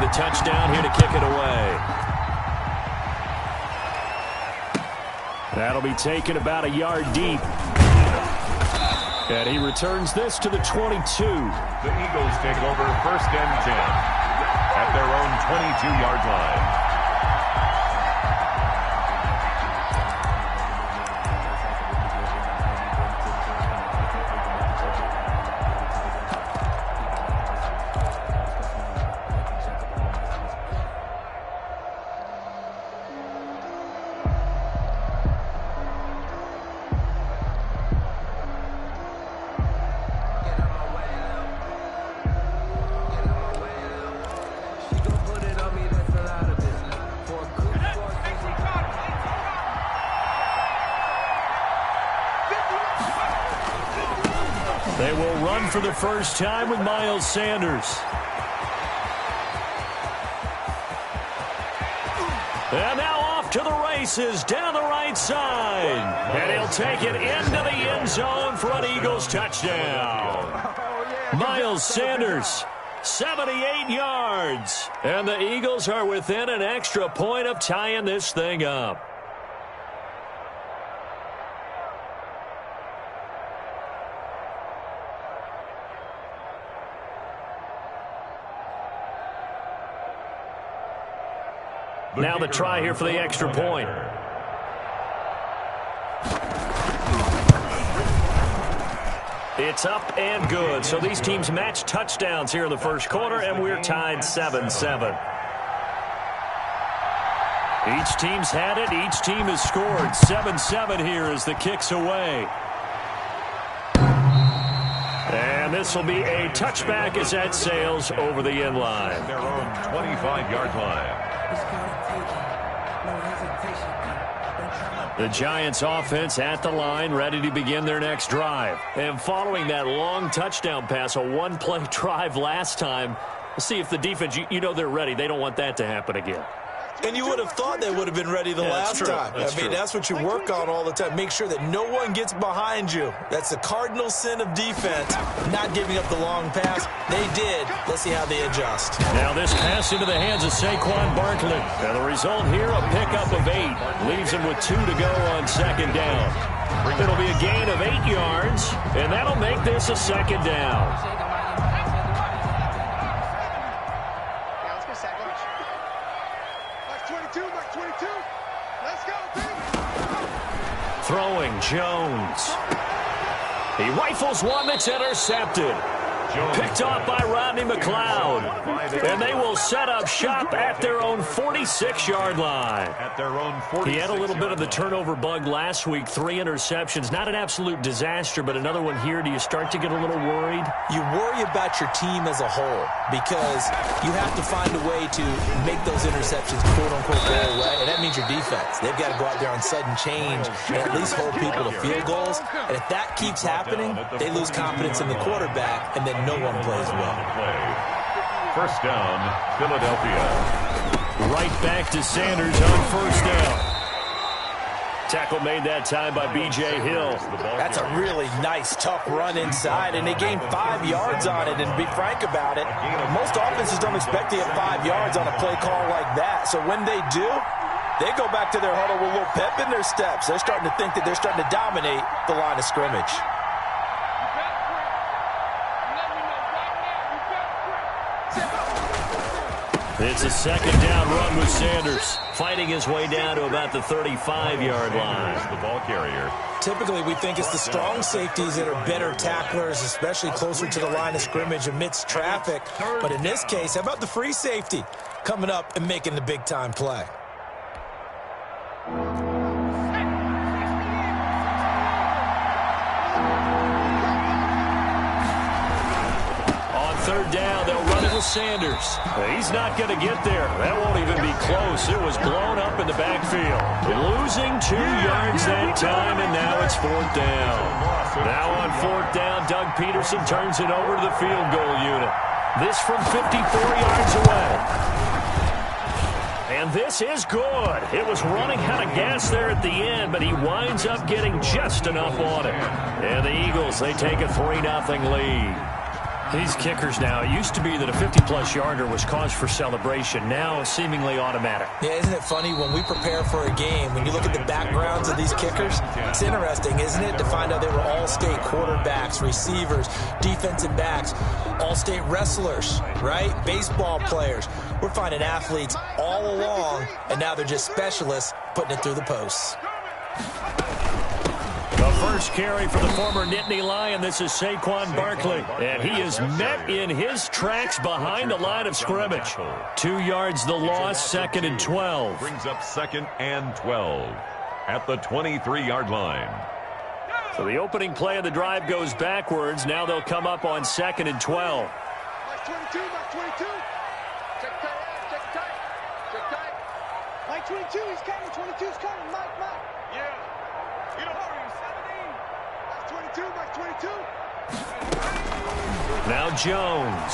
the touchdown here to kick it away. That'll be taken about a yard deep. And he returns this to the 22. The Eagles take over 1st and 10 at their own 22-yard line. They will run for the first time with Miles Sanders. And now off to the races down the right side. And he'll take it into the end zone for an Eagles touchdown. Miles Sanders, 78 yards. And the Eagles are within an extra point of tying this thing up. Now the try here for the extra point. It's up and good. So these teams match touchdowns here in the first quarter, and we're tied 7-7. Each team's had it. Each team has scored. 7-7 here as the kick's away. And this will be a touchback as that sails over the end line. Their own 25-yard line. The Giants offense at the line, ready to begin their next drive. And following that long touchdown pass, a one-play drive last time, let's see if the defense, you know they're ready. They don't want that to happen again. And you would have thought they would have been ready the last time. That's what you work on all the time. Make sure that no one gets behind you. That's the cardinal sin of defense, not giving up the long pass. They did. Let's see how they adjust. Now this pass into the hands of Saquon Barkley. And the result here, a pickup of 8. Leaves him with 2 to go on second down. It'll be a gain of 8 yards, and that'll make this a second down. Throwing Jones. He rifles one that's intercepted. Picked off by Rodney McLeod. And they will set up shop at their own 46-yard line. He had a little bit of the turnover bug last week. 3 interceptions. Not an absolute disaster, but another one here. Do you start to get a little worried? You worry about your team as a whole because you have to find a way to make those interceptions quote-unquote go away, and that means your defense. They've got to go out there on sudden change and at least hold people to field goals. And if that keeps happening, they lose confidence in the quarterback, and then no one plays well. First down, Philadelphia. Right back to Sanders on first down. Tackle made that time by B.J. Hill. That's a really nice, tough run inside, and they gained 5 yards on it. And to be frank about it, most offenses don't expect to get 5 yards on a play call like that. So when they do, they go back to their huddle with a little pep in their steps. They're starting to think that they're starting to dominate the line of scrimmage. It's a second down run with Sanders, fighting his way down to about the 35-yard line. The ball carrier. Typically, we think it's the strong safeties that are better tacklers, especially closer to the line of scrimmage amidst traffic. But in this case, how about the free safety coming up and making the big-time play? Third down, they'll run it with Sanders. He's not going to get there. That won't even be close. It was blown up in the backfield. Losing 2 yards that time, and now it's 4th down. Now on 4th down, Doug Peterson turns it over to the field goal unit. This from 54 yards away. And this is good. It was running out of gas there at the end, but he winds up getting just enough on it. And the Eagles, they take a 3-0 lead. These kickers now, it used to be that a 50-plus yarder was cause for celebration. Now, seemingly automatic. Yeah, isn't it funny when we prepare for a game, when you look at the backgrounds of these kickers, it's interesting, isn't it, to find out they were all-state quarterbacks, receivers, defensive backs, all-state wrestlers, right? Baseball players. We're finding athletes all along, and now they're just specialists putting it through the posts. The first carry for the former Nittany Lion. This is Saquon Barkley. And he is met in his tracks behind the line of scrimmage. 2 yards the loss, 2nd and 12. Brings up 2nd and 12 at the 23-yard line. So the opening play of the drive goes backwards. Now they'll come up on 2nd and 12. Mike 22, Mike 22. Check tight, check tight, check tight. Mike 22, he's coming, 22's coming, Mike. Yeah. You don't hurry, 17. Mike 22, Mike 22. Now Jones.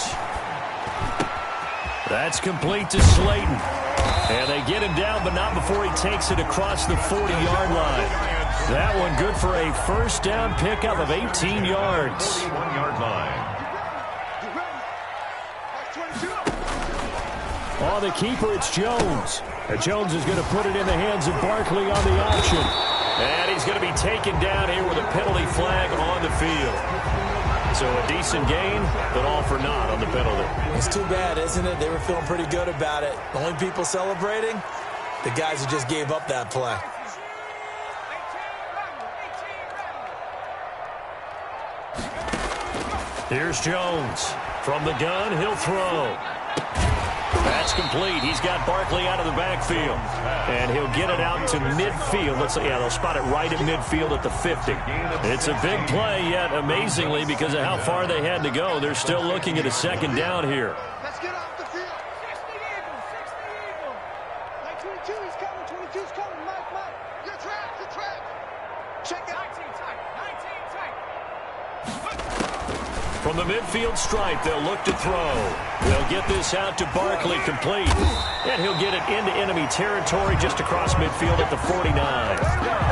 That's complete to Slayton. And they get him down, but not before he takes it across the 40-yard line. That one good for a first down pickup of 18 yards. 41-yard line. On the keeper, it's Jones. And Jones is going to put it in the hands of Barkley on the option. And he's going to be taken down here with a penalty flag on the field. So a decent gain, but all for naught on the penalty. It's too bad, isn't it? They were feeling pretty good about it. The only people celebrating, the guys who just gave up that play. Here's Jones. From the gun, he'll throw. That's complete. He's got Barkley out of the backfield. And he'll get it out to midfield. They'll spot it right at midfield at the 50. It's a big play, yet amazingly, because of how far they had to go, they're still looking at a second down here. Let's get off the field. 60 Eagles, 60 Eagles. Mike 22, he's coming, 22's coming, Mike. Your track. Check it. 19 tight. From the midfield stripe, they'll look to throw. They'll get this out to Barkley, complete. And he'll get it into enemy territory just across midfield at the 49.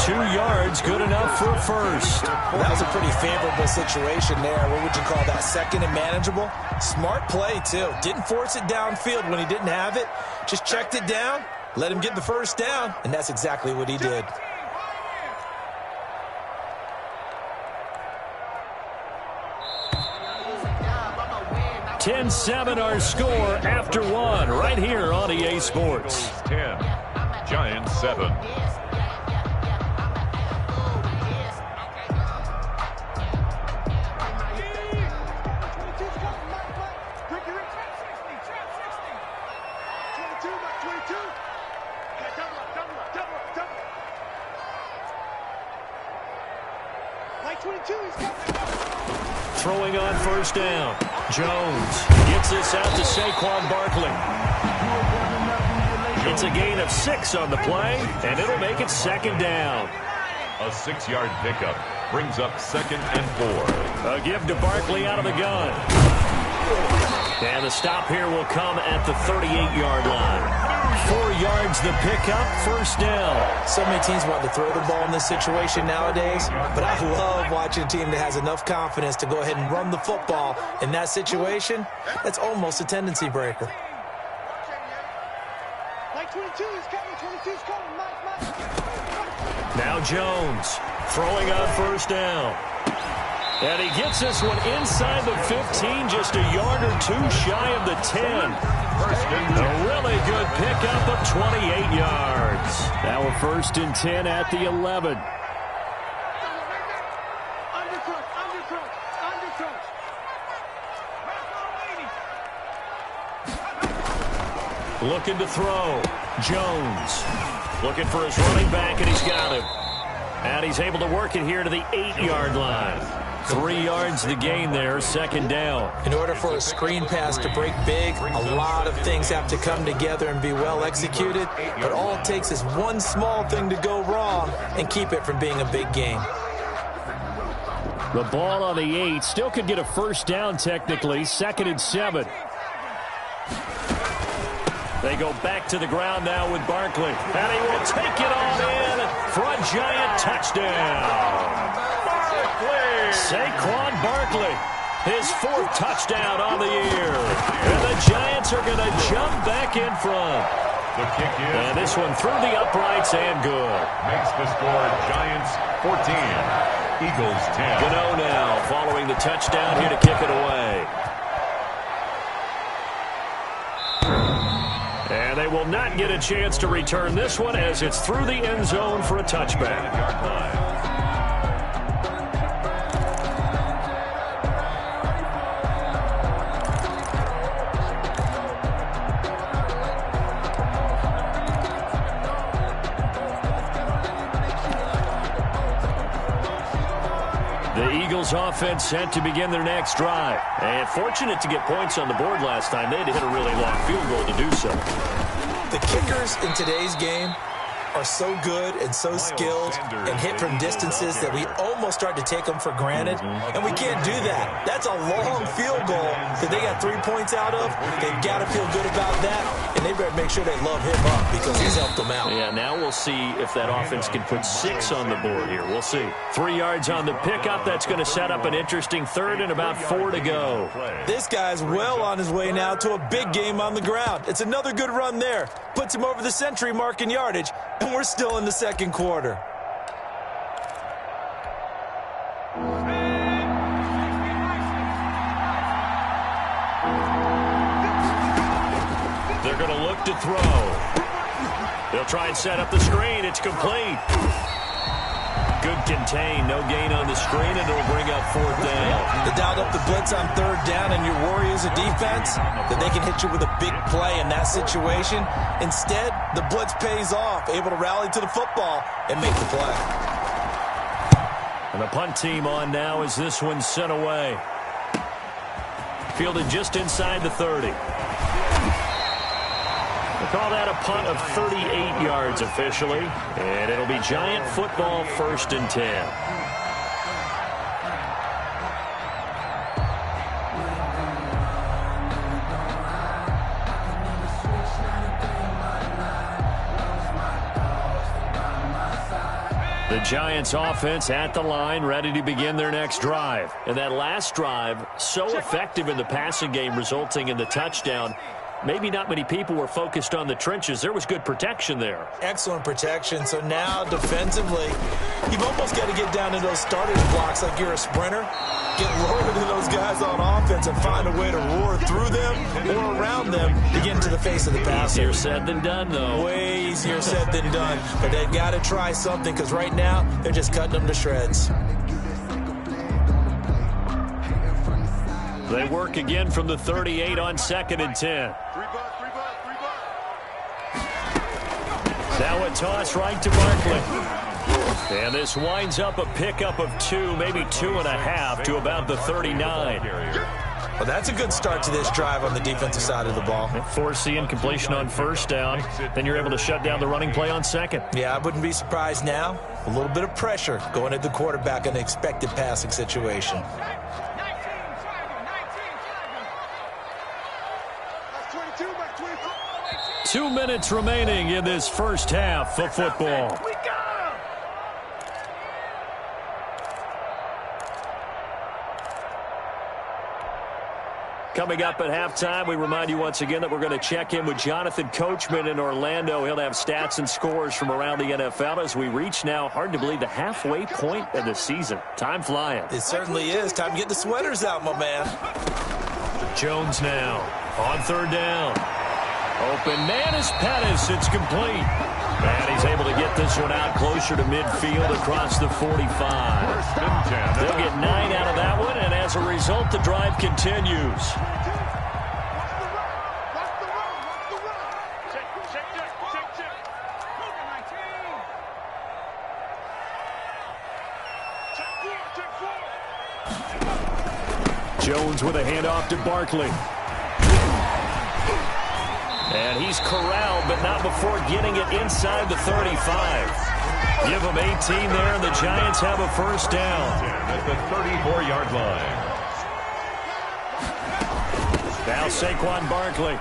2 yards, good enough for a first. Well, that was a pretty favorable situation there. What would you call that, second and manageable? Smart play, too. Didn't force it downfield when he didn't have it. Just checked it down, let him get the first down, and that's exactly what he did. 10-7 our score after one right here on EA Sports. 10, Giants 7. Throwing on first down. Jones gets this out to Saquon Barkley. It's a gain of 6 on the play, and it'll make it second down. A 6-yard pickup brings up 2nd and 4. A give to Barkley out of the gun. And the stop here will come at the 38-yard line. 4 yards the pickup, first down. So many teams want to throw the ball in this situation nowadays, but I love watching a team that has enough confidence to go ahead and run the football in that situation. That's almost a tendency breaker. Mike 22 is coming, 22's coming, Mike. Now Jones throwing on first down. And he gets this one inside the 15, just a yard or 2 shy of the 10. A really good pickup of 28 yards. Now a 1st and 10 at the 11. Looking to throw. Jones looking for his running back, and he's got him. And he's able to work it here to the 8-yard line. 3 yards the gain there, second down. In order for a screen pass to break big, a lot of things have to come together and be well executed. But all it takes is one small thing to go wrong and keep it from being a big game. The ball on the 8 still could get a first down technically, 2nd and 7. They go back to the ground now with Barkley. And he will take it on in for a giant touchdown. Saquon Barkley. His 4th touchdown on the year. And the Giants are going to jump back in front. The kick is. And this one through the uprights and good. Makes the score Giants 14, Eagles 10. Gano now following the touchdown here to kick it away. And they will not get a chance to return this one as it's through the end zone for a touchback. Offense set to begin their next drive. And fortunate to get points on the board last time. They had to hit a really long field goal to do so. The kickers in today's game are so good and so skilled and hit from distances that we almost start to take them for granted. And we can't do that. That's a long field goal that they got 3 points out of. They've got to feel good about that. And they better make sure they love him up because he's helped them out. Yeah, now we'll see if that offense can put 6 on the board here. We'll see. 3 yards on the pickup. That's going to set up an interesting 3rd and about 4 to go. This guy's well on his way now to a big game on the ground. It's another good run there. Puts him over the century mark in yardage, and we're still in the second quarter. They're going to look to throw. They'll try and set up the screen. It's complete. Good contain. No gain on the screen, and it'll bring up 4th down. They dialed up the blitz on 3rd down, and your worry as a defense that they can hit you with a big play in that situation. Instead, the blitz pays off, able to rally to the football and make the play. And the punt team on now as this one's sent away. Fielded just inside the 30. They call that a punt of 38 yards officially. And it'll be Giant football 1st and 10. The Giants offense at the line, ready to begin their next drive. And that last drive, so effective in the passing game, resulting in the touchdown. Maybe not many people were focused on the trenches. There was good protection there. Excellent protection. So now defensively, you've almost got to get down to those starter's blocks like you're a sprinter. Get lower than those guys on offense and find a way to roar through them or around them to get into the face of the passer. Easier said than done, though. Way easier said than done. But they've got to try something because right now they're just cutting them to shreds. They work again from the 38 on 2nd and 10. Now a toss right to Barkley. And this winds up a pickup of 2, maybe 2.5 to about the 39. Well, that's a good start to this drive on the defensive side of the ball. Force the incompletion on 1st down. Then you're able to shut down the running play on 2nd. Yeah, I wouldn't be surprised now. A little bit of pressure going at the quarterback in an expected passing situation. 2 minutes remaining in this first half of football. Coming up at halftime, we remind you once again that we're going to check in with Jonathan Coachman in Orlando. He'll have stats and scores from around the NFL as we reach now, hard to believe, the halfway point of the season. Time flying. It certainly is. Time to get the sweaters out, my man. Jones now on 3rd down. Open man is Pettis. It's complete. And he's able to get this one out closer to midfield across the 45. They'll get 9 out of that one, and as a result, the drive continues. Jones with a handoff to Barkley. And he's corralled, but not before getting it inside the 35. Give him 18 there, and the Giants have a 1st down. At the 34-yard line. Now Saquon Barkley.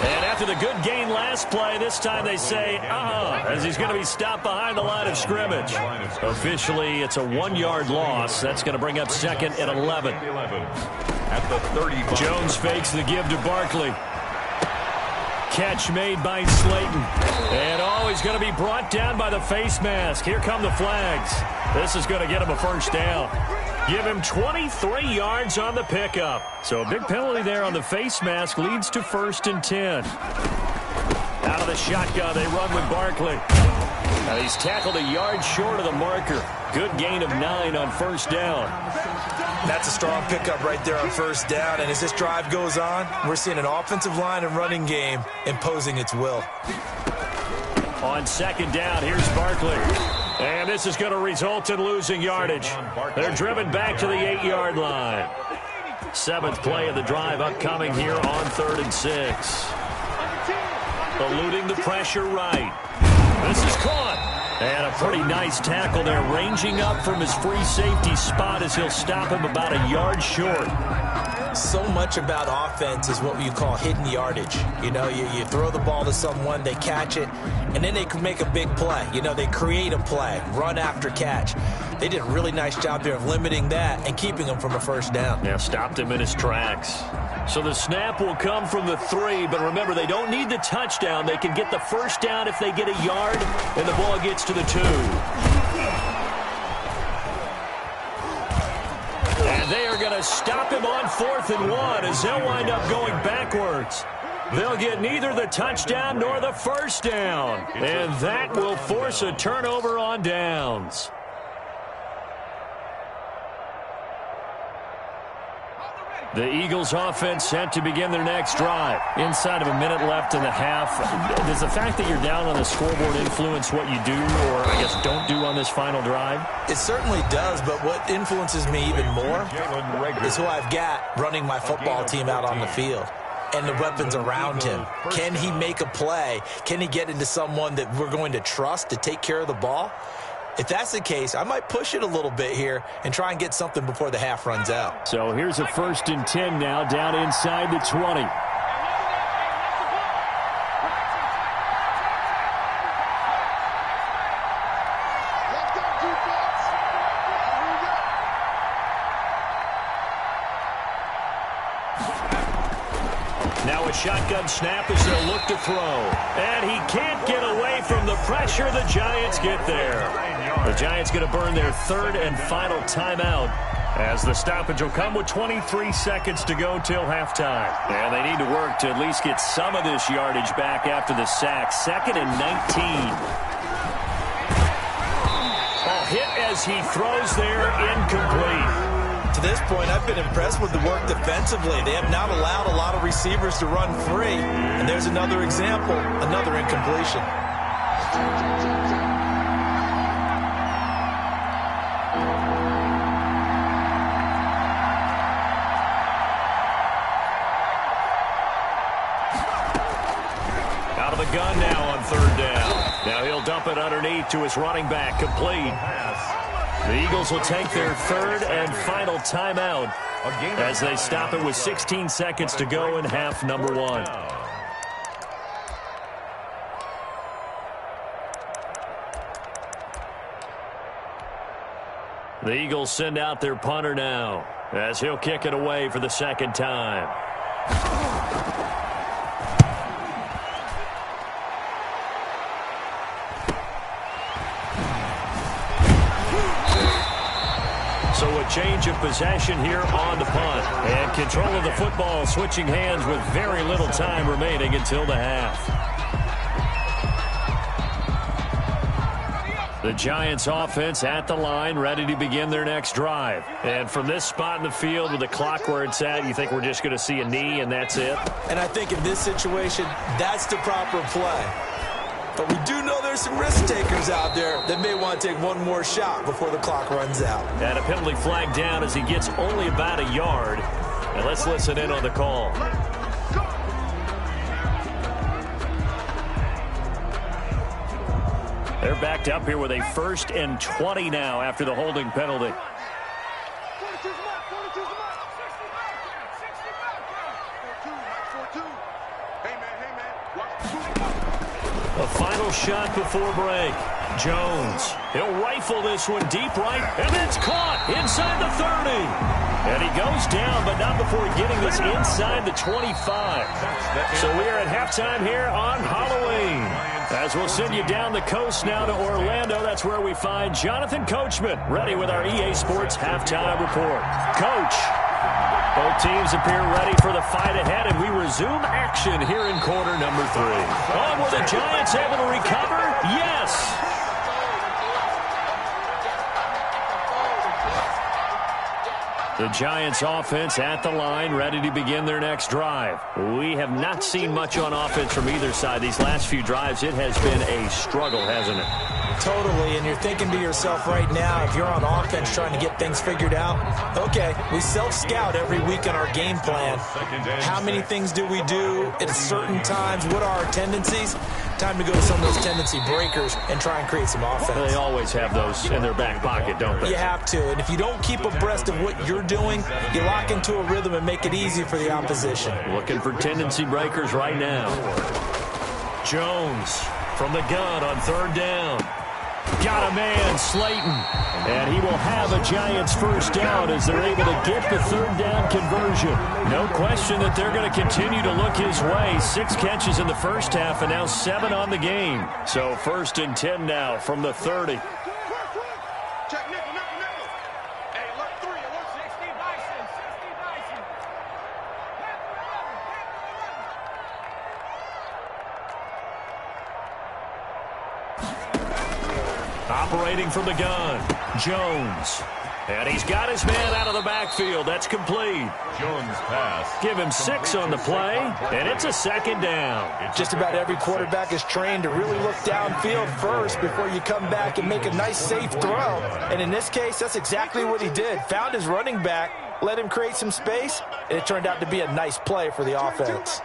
And after with a good gain last play. This time they say, as he's going to be stopped behind the line of scrimmage. Officially, it's a 1-yard loss. That's going to bring up second and 11. At the 35. Jones fakes the give to Barkley. Catch made by Slayton. And he's going to be brought down by the face mask. Here come the flags. This is going to get him a first down. Give him 23 yards on the pickup. So a big penalty there on the face mask leads to 1st and 10. Out of the shotgun, they run with Barkley. Now he's tackled a yard short of the marker. Good gain of 9 on 1st down. That's a strong pickup right there on 1st down. And as this drive goes on, we're seeing an offensive line and running game imposing its will. On 2nd down, here's Barkley. And this is going to result in losing yardage. They're driven back to the 8-yard line. 7th play of the drive upcoming here on 3rd and 6. Eluding the pressure right. This is caught. And a pretty nice tackle there, ranging up from his free safety spot as he'll stop him about a yard short. So much about offense is what you call hidden yardage. You know, you throw the ball to someone, they catch it, and then they can make a big play. You know, they create a play, run after catch. They did a really nice job there of limiting that and keeping him from a 1st down. Yeah, stopped him in his tracks. So the snap will come from the 3, but remember, they don't need the touchdown. They can get the 1st down if they get a yard, and the ball gets to the 2. And they are going to stop him on 4th and 1 as they'll wind up going backwards. They'll get neither the touchdown nor the 1st down, and that will force a turnover on downs. The Eagles offense set to begin their next drive. Inside of a minute left in the half. Does the fact that you're down on the scoreboard influence what you do, or I guess don't do on this final drive? It certainly does, but what influences me even more is who I've got running my football team out on the field and the weapons around him. Can he make a play? Can he get into someone that we're going to trust to take care of the ball? If that's the case, I might push it a little bit here and try and get something before the half runs out. So here's a 1st and 10 now, down inside the 20. Now a shotgun snap as they'll look to throw. And he can't get away from the pressure. The Giants get there. The Giants going to burn their 3rd and final timeout as the stoppage will come with 23 seconds to go till halftime. And they need to work to at least get some of this yardage back after the sack. 2nd and 19. A hit as he throws there, incomplete. To this point, I've been impressed with the work defensively. They have not allowed a lot of receivers to run free. And there's another example, another incompletion. Out of the gun now on 3rd down. Now he'll dump it underneath to his running back, complete. The Eagles will take their 3rd and final timeout as they stop it with 16 seconds to go in half number 1. The Eagles send out their punter now as he'll kick it away for the 2nd time. So a change of possession here on the punt. And control of the football switching hands with very little time remaining until the half. The Giants offense at the line, ready to begin their next drive. And from this spot in the field with the clock where it's at, you think we're just going to see a knee and that's it? And I think in this situation, that's the proper play. But we do know there's some risk takers out there that may want to take one more shot before the clock runs out. And a penalty flag down as he gets only about a yard. And let's listen in on the call. They're backed up here with a 1st and 20 now after the holding penalty. Hey, man. A final shot before break. Jones. He'll rifle this one deep right, and it's caught inside the 30. And he goes down, but not before getting this inside the 25. So we are at halftime here on Halloween. As we'll send you down the coast now to Orlando, that's where we find Jonathan Coachman, ready with our EA Sports halftime report. Coach, both teams appear ready for the fight ahead, and we resume action here in quarter number 3. Oh, were the Giants able to recover? Yes! The Giants offense at the line, ready to begin their next drive. We have not seen much on offense from either side. These last few drives, it has been a struggle, hasn't it? Totally, and you're thinking to yourself right now, if you're on offense trying to get things figured out, okay, we self-scout every week on our game plan. How many things do we do at certain times? What are our tendencies? Time to go to some of those tendency breakers and try and create some offense. They always have those in their back pocket, don't they? You have to, and if you don't keep abreast of what you're doing, you lock into a rhythm and make it easy for the opposition. Looking for tendency breakers right now. Jones from the gun on third down. Got a man, Slayton. And he will have a Giants first down as they're able to get the third down conversion. No question that they're going to continue to look his way. 6 catches in the first half and now 7 on the game. So 1st and 10 now from the 30. Check nickel, nickel, nickel. Hey, look 3, look 60 Bison, 60 Bison. Operating from the gun, Jones. And he's got his man out of the backfield. That's complete. Jones pass. Give him 6 on the play, and it's a 2nd down. Just about every quarterback is trained to really look downfield first before you come back and make a nice, safe throw. And in this case, that's exactly what he did. Found his running back, let him create some space, and it turned out to be a nice play for the offense.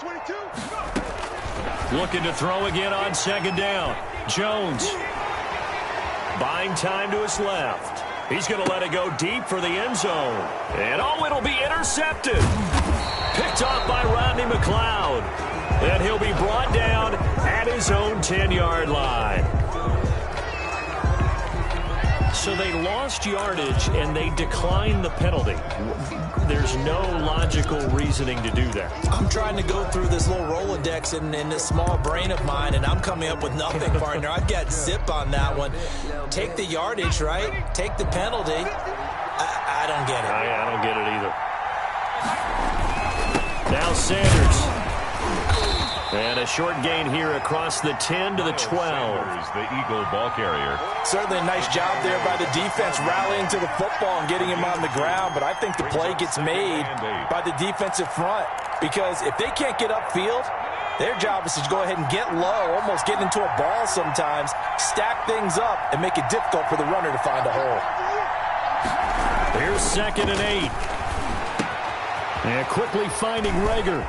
Looking to throw again on 2nd down. Jones. Buying time to his left. He's going to let it go deep for the end zone. And oh, it'll be intercepted. Picked off by Rodney McLeod. And he'll be brought down at his own 10-yard line. So they lost yardage and they declined the penalty. There's no logical reasoning to do that. I'm trying to go through this little Rolodex in this small brain of mine, and I'm coming up with nothing, partner. I've got zip on that one. Take the yardage, right? Take the penalty. I don't get it. I don't get it either. Now Sanders. And a short gain here across the 10 to the 12. The Eagle ball carrier. Certainly a nice job there by the defense rallying to the football and getting him on the ground, but I think the play gets made by the defensive front because if they can't get upfield, their job is to go ahead and get low, almost get into a ball sometimes, stack things up, and make it difficult for the runner to find a hole. Here's 2nd and 8. And quickly finding Rager.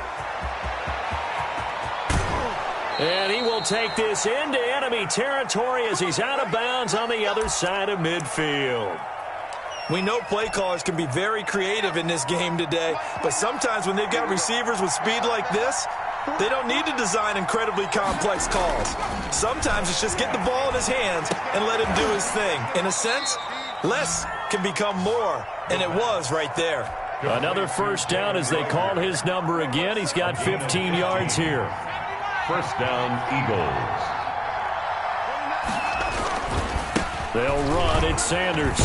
And he will take this into enemy territory as he's out of bounds on the other side of midfield. We know play callers can be very creative in this game today, but sometimes when they've got receivers with speed like this, they don't need to design incredibly complex calls. Sometimes it's just get the ball in his hands and let him do his thing. In a sense, less can become more, and it was right there. Another first down as they call his number again. He's got 15 yards here. First down, Eagles. They'll run. It's Sanders.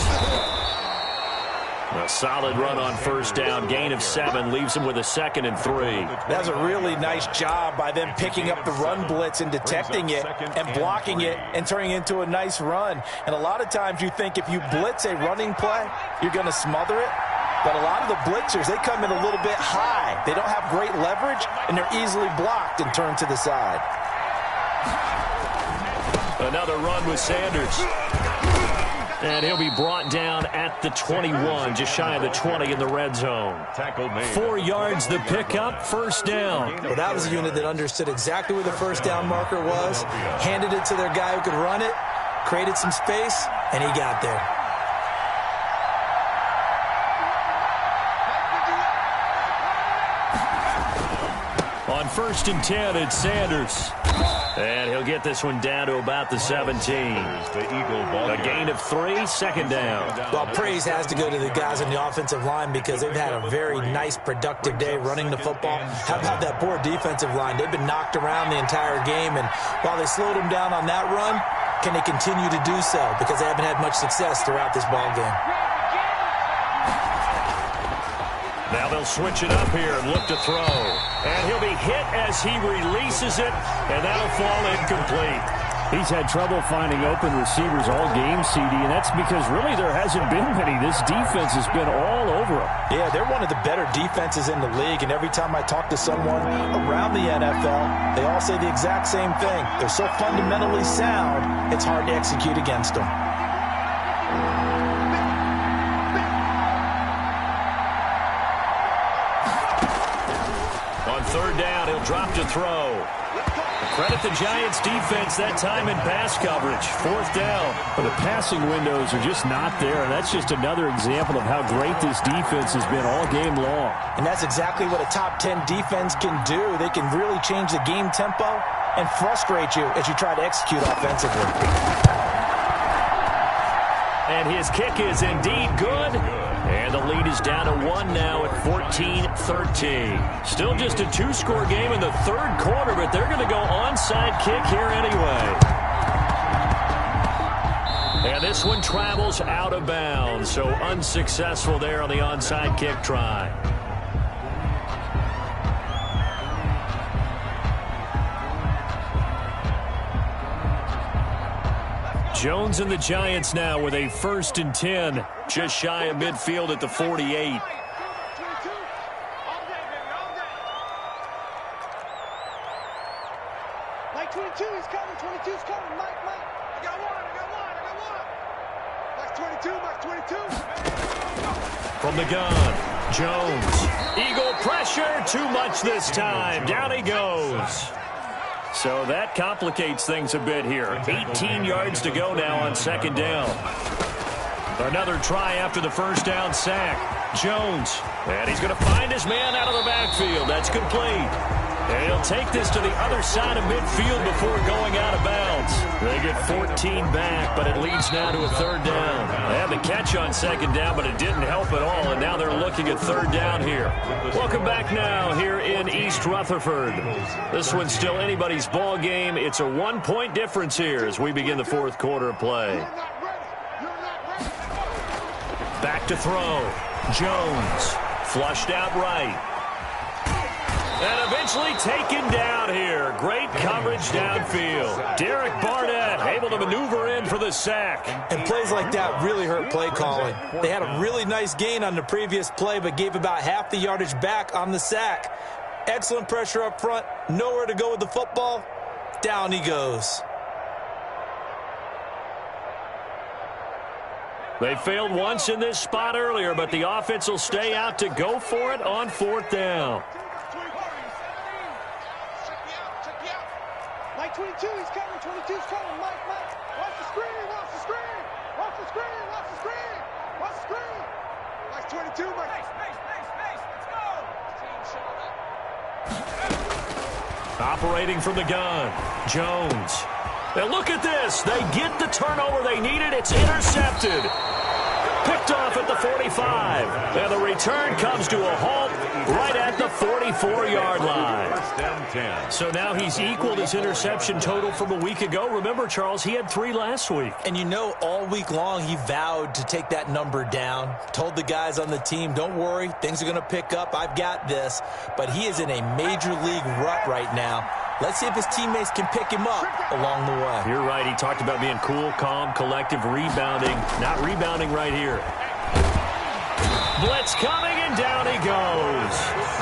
A solid run on first down. Gain of 7 leaves him with a 2nd and 3. That's a really nice job by them picking up the run blitz and detecting it and blocking it and turning it into a nice run. And a lot of times you think if you blitz a running play, you're going to smother it. But a lot of the blitzers, they come in a little bit high. They don't have great leverage, and they're easily blocked and turned to the side. Another run with Sanders. And he'll be brought down at the 21, just shy of the 20 in the red zone. 4 yards the pickup, first down. Well, that was a unit that understood exactly where the first down marker was, handed it to their guy who could run it, created some space, and he got there. On 1st and 10, it's Sanders. And he'll get this one down to about the 17. A gain of 3, second down. Well, praise has to go to the guys on the offensive line because they've had a very nice, productive day running the football. How about that poor defensive line? They've been knocked around the entire game, and while they slowed them down on that run, can they continue to do so? Because they haven't had much success throughout this ball game. Now they'll switch it up here and look to throw. And he'll be hit as he releases it, and that'll fall incomplete. He's had trouble finding open receivers all game, CD, and that's because really there hasn't been many. This defense has been all over him. Yeah, they're one of the better defenses in the league, and every time I talk to someone around the NFL, they all say the exact same thing. They're so fundamentally sound, it's hard to execute against them. Third down, he'll drop to throw. Credit the Giants defense that time in pass coverage. Fourth down. But the passing windows are just not there. That's just another example of how great this defense has been all game long. And that's exactly what a top 10 defense can do. They can really change the game tempo and frustrate you as you try to execute offensively. And his kick is indeed good. And the lead is down to 1 now at 14-13. Still just a 2-score game in the third quarter, but they're going to go onside kick here anyway. And this one travels out of bounds, so unsuccessful there on the onside kick try. Jones and the Giants now with a 1st and 10, just shy of midfield at the 48. Mike 22, he's coming. 22's coming. Mike. I got one. Mike 22. From the gun, Jones. Eagle pressure, too much this time. Down he goes. So that complicates things a bit here. 18 yards to go now on second down. Another try after the first down sack. Jones. And he's going to find his man out of the backfield. That's complete. And he'll take this to the other side of midfield before going out of bounds. They get 14 back, but it leads now to a third down. They had the catch on second down, but it didn't help at all, and now they're looking at third down here. Welcome back now here in East Rutherford. This one's still anybody's ball game. It's a 1-point difference here as we begin the fourth quarter of play. Back to throw. Jones. Flushed out right. And eventually taken down here. Great coverage downfield. Derek Barnett able to maneuver in for the sack. And plays like that really hurt play calling. They had a really nice gain on the previous play, but gave about half the yardage back on the sack. Excellent pressure up front. Nowhere to go with the football. Down he goes. They failed once in this spot earlier, but the offense will stay out to go for it on fourth down. Mike 22, he's coming. 22's coming. Mike. Watch the screen. Mike 22, Mike. Space. Let's go. Operating from the gun. Jones. Now look at this. They get the turnover they needed. It's intercepted. Picked off at the 45. And the return comes to a halt right at the 44-yard line. So now he's equaled his interception total from a week ago. Remember, Charles, he had 3 last week. And you know, all week long he vowed to take that number down. Told the guys on the team, don't worry, things are going to pick up. I've got this. But he is in a major league rut right now. Let's see if his teammates can pick him up along the way. You're right. He talked about being cool, calm, collective, rebounding. Not rebounding right here. Blitz coming, and down he goes.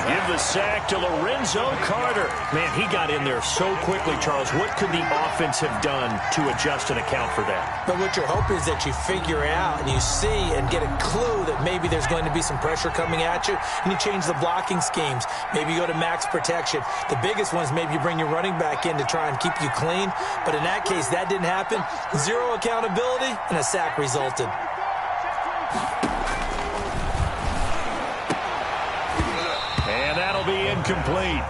Give the sack to Lorenzo Carter. Man, he got in there so quickly, Charles. What could the offense have done to adjust and account for that? But what you're hoping is that you figure out and you see and get a clue that maybe there's going to be some pressure coming at you, and you change the blocking schemes. Maybe you go to max protection. The biggest one is maybe you bring your running back in to try and keep you clean. But in that case, that didn't happen. Zero accountability, and a sack resulted. And that'll be incomplete.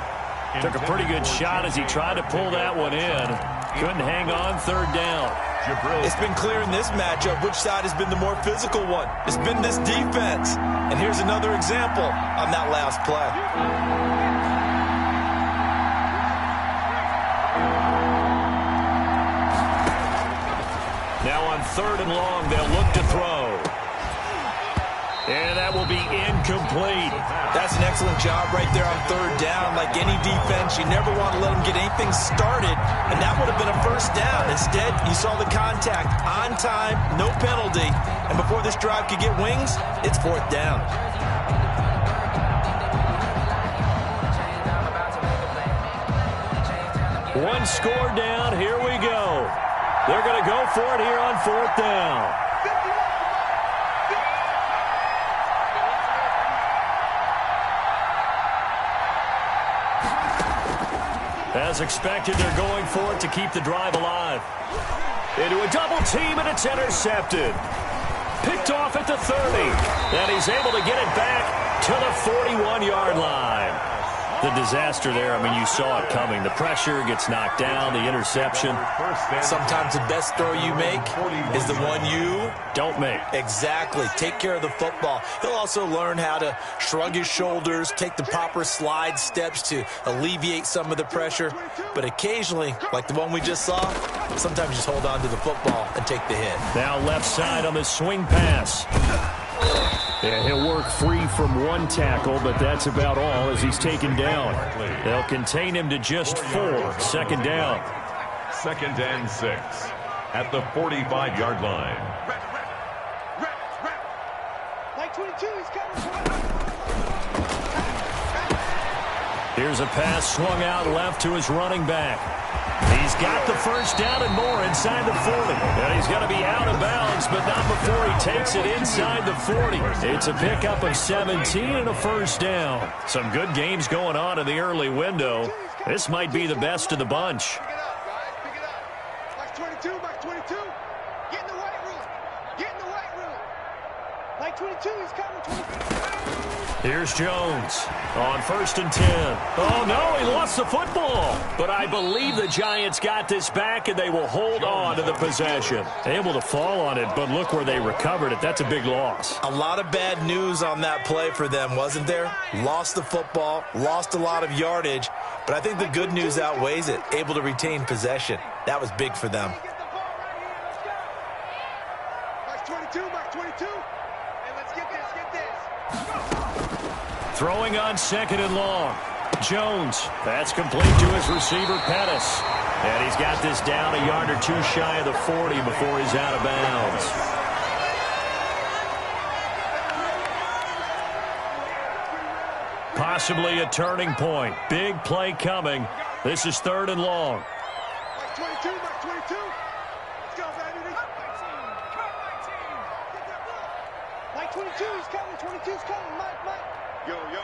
Took a pretty good shot as he tried to pull that one in. Couldn't hang on third down. It's been clear in this matchup which side has been the more physical one. It's been this defense. And here's another example on that last play. Now on third and long, they'll look to throw. And that will be incomplete. That's an excellent job right there on third down. Like any defense, you never want to let them get anything started, and that would have been a first down. Instead, you saw the contact on time, no penalty, and before this drive could get wings, it's fourth down. One score down, here we go. They're going to go for it here on fourth down. As expected, they're going for it to keep the drive alive. Into a double team, and it's intercepted. Picked off at the 30. And he's able to get it back to the 41-yard line. The disaster there, I mean, you saw it coming. The pressure gets knocked down, the interception. Sometimes the best throw you make is the one you don't make. Exactly. Take care of the football. He'll also learn how to shrug his shoulders, take the proper slide steps to alleviate some of the pressure. But occasionally, like the one we just saw, sometimes just hold on to the football and take the hit. Now left side on the swing pass. Yeah, he'll work free from one tackle, but that's about all as he's taken down. They'll contain him to just 4. Second down. 2nd and 6 at the 45-yard line. Like 22, he's coming. Here's a pass swung out left to his running back. He's got the first down and more inside the 40. And he's going to be out of bounds, but not before he takes it inside the 40. It's a pickup of 17 and a first down. Some good games going on in the early window. This might be the best of the bunch. Pick it up, guys. Pick it up. Like 22, like 22. Get in the weight room. Get in the weight room. Like 22, he's coming. 22. Here's Jones on 1st and 10. Oh, no, he lost the football. But I believe the Giants got this back, and they will hold on to the possession. Able to fall on it, but look where they recovered it. That's a big loss. A lot of bad news on that play for them, wasn't there? Lost the football, lost a lot of yardage, but I think the good news outweighs it. Able to retain possession. That was big for them. Like 22, like 22. And let's get this, get this. Throwing on 2nd and long. Jones. That's complete to his receiver, Pettis. And he's got this down a yard or two shy of the 40 before he's out of bounds. Possibly a turning point. Big play coming. This is 3rd and long. Like 22, like 22. Let's go, baby. Like 22, he's coming. 22's coming. Mike. Yo. Yo.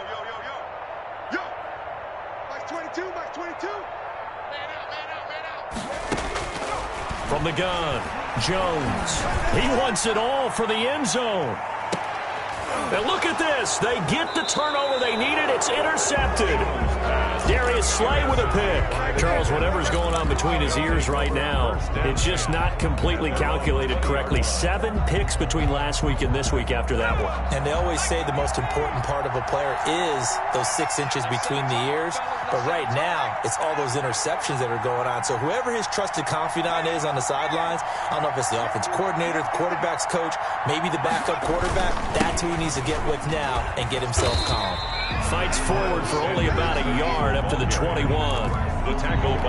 Like 22, like 22. Man out. From the gun, Jones. He wants it all for the end zone. And look at this. They get the turnover they needed. It's intercepted. Darius Slay with a pick. Charles, whatever's going on between his ears right now, it's just not completely calculated correctly. 7 picks between last week and this week after that one. And they always say the most important part of a player is those 6 inches between the ears. But right now, it's all those interceptions that are going on. So whoever his trusted confidant is on the sidelines, I don't know if it's the offensive coordinator, the quarterback's coach, maybe the backup quarterback, that's who he needs to get with now and get himself calm. Fights forward for only about a yard up to the 21.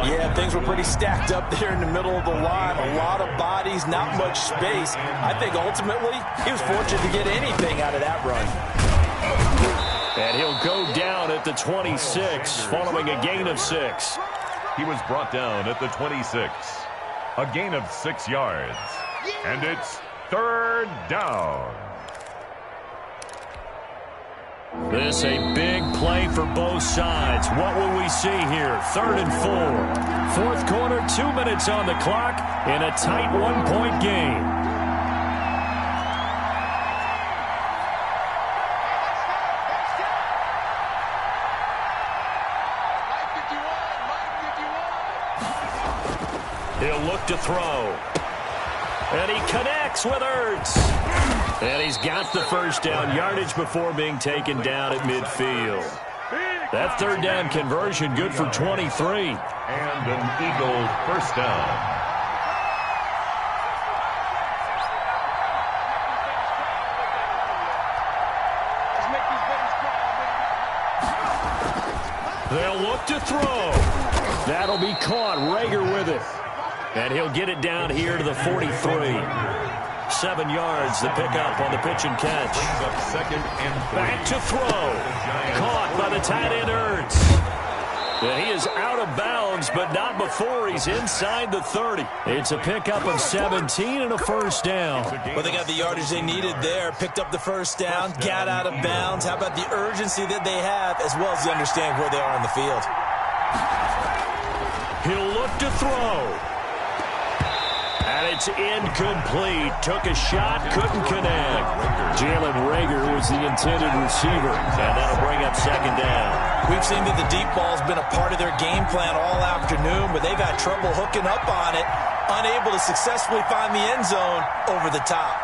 Yeah, things were pretty stacked up there in the middle of the line. A lot of bodies, not much space. I think ultimately he was fortunate to get anything out of that run. And he'll go down at the 26 following a gain of 6. He was brought down at the 26. A gain of 6 yards. And it's 3rd down. This a big play for both sides. What will we see here? 3rd and 4. 4th quarter, 2 minutes on the clock in a tight 1-point game. He'll look to throw. And he connects with Ertz. And he's got the first down yardage before being taken down at midfield. That third down conversion good for 23. And an Eagle first down. They'll look to throw. That'll be caught. Rager with it. And he'll get it down here to the 43. 7 yards, the pickup on the pitch and catch. Second and 3. Back to throw. Caught by the tight end Ertz. And he is out of bounds, but not before he's inside the 30. It's a pickup of 17 and a first down. Well, they got the yardage they needed there. Picked up the first down, got out of bounds. How about the urgency that they have, as well as they understand where they are on the field? He'll look to throw. And it's incomplete. Took a shot, couldn't connect. Jalen Rager was the intended receiver. And that'll bring up second down. We've seen that the deep ball's been a part of their game plan all afternoon, but they've had trouble hooking up on it, unable to successfully find the end zone over the top.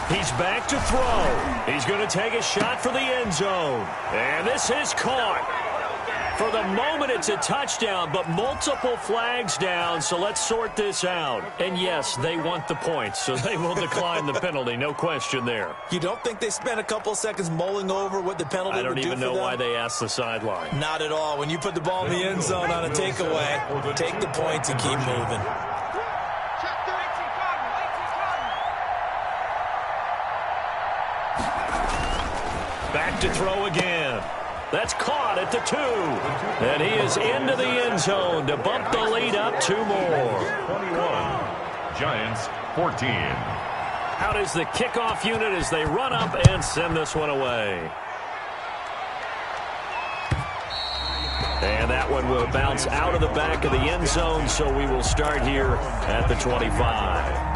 He's back to throw. He's going to take a shot for the end zone. And this is caught. For the moment, it's a touchdown, but multiple flags down, so let's sort this out. And yes, they want the points, so they will decline the penalty, no question there. You don't think they spent a couple seconds mulling over what the penalty would do for them? I don't even know why they asked the sideline. Not at all. When you put the ball in the end zone on a takeaway, take the points and keep moving. Back to throw again. That's caught at the 2. And he is into the end zone to bump the lead up 2 more. 21. Giants 14. Out is the kickoff unit as they run up and send this one away. And that one will bounce out of the back of the end zone, so we will start here at the 25.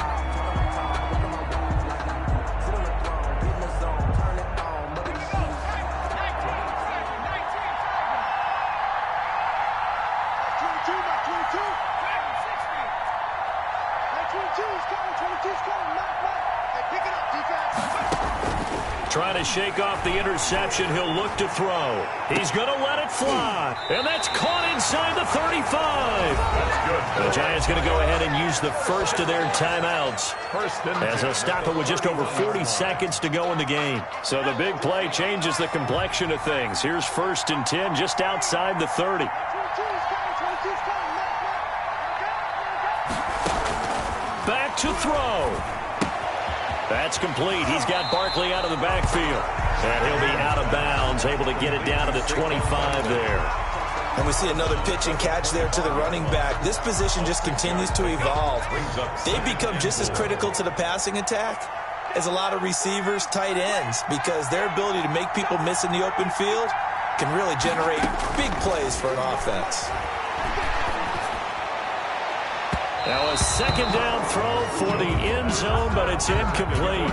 Trying to shake off the interception. He'll look to throw. He's going to let it fly. And that's caught inside the 35. The Giants going to go ahead and use the first of their timeouts as they'll stop it with just over 40 seconds to go in the game. So the big play changes the complexion of things. Here's 1st and 10 just outside the 30. Back to throw. That's complete. He's got Barkley out of the backfield. And he'll be out of bounds, able to get it down to the 25 there. And we see another pitch and catch there to the running back. This position just continues to evolve. They've become just as critical to the passing attack as a lot of receivers, tight ends, because their ability to make people miss in the open field can really generate big plays for an offense. Now a second down throw for the end zone, but it's incomplete.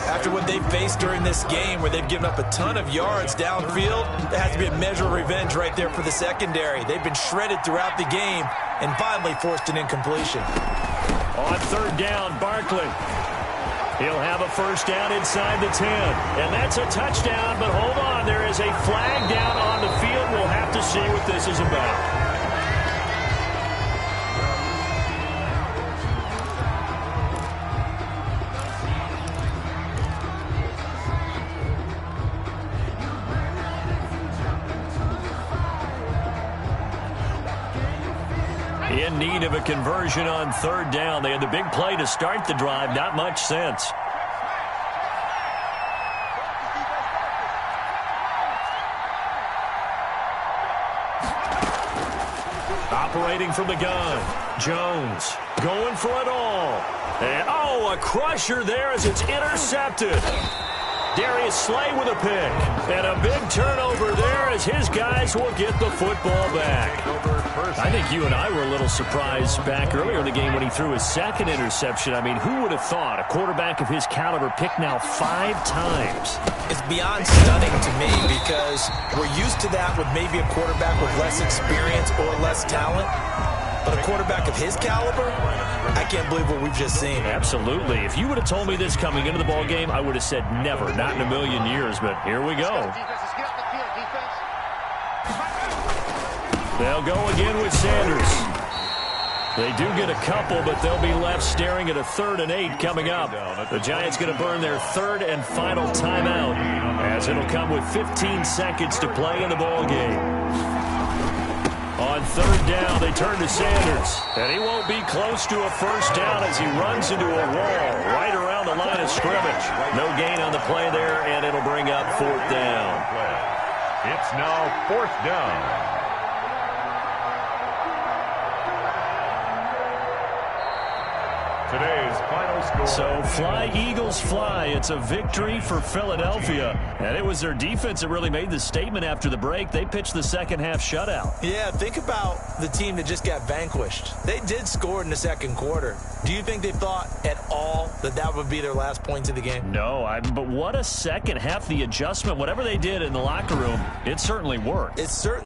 After what they've faced during this game where they've given up a ton of yards downfield, there has to be a measure of revenge right there for the secondary. They've been shredded throughout the game and finally forced an incompletion. On third down, Barkley. He'll have a first down inside the 10. And that's a touchdown, but hold on. There is a flag down on the field. We'll have to see what this is about. In need of a conversion on third down. They had the big play to start the drive. Not much sense. Operating from the gun. Jones going for it all. And, oh, a crusher there as it's intercepted. Darius Slay with a pick. And a big turnover there as his guys will get the football back. I think you and I were a little surprised back earlier in the game when he threw his second interception. I mean, who would have thought a quarterback of his caliber picked now 5 times? It's beyond stunning to me because we're used to that with maybe a quarterback with less experience or less talent. But a quarterback of his caliber, I can't believe what we've just seen. Absolutely. If you would have told me this coming into the ball game, I would have said never, not in a million years. But here we go. They'll go again with Sanders. They do get a couple, but they'll be left staring at a 3rd and 8 coming up. The Giants going to burn their 3rd and final timeout as it'll come with 15 seconds to play in the ball game. On 3rd down, they turn to Sanders. And he won't be close to a first down as he runs into a wall right around the line of scrimmage. No gain on the play there, and it'll bring up 4th down. It's now 4th down. Today's final score. So fly, Eagles, fly. It's a victory for Philadelphia. And it was their defense that really made the statement after the break. They pitched the second half shutout. Yeah, think about the team that just got vanquished. They did score in the second quarter. Do you think they thought at all that that would be their last points of the game? No, but what a second half. The adjustment, whatever they did in the locker room, it certainly worked. It certainly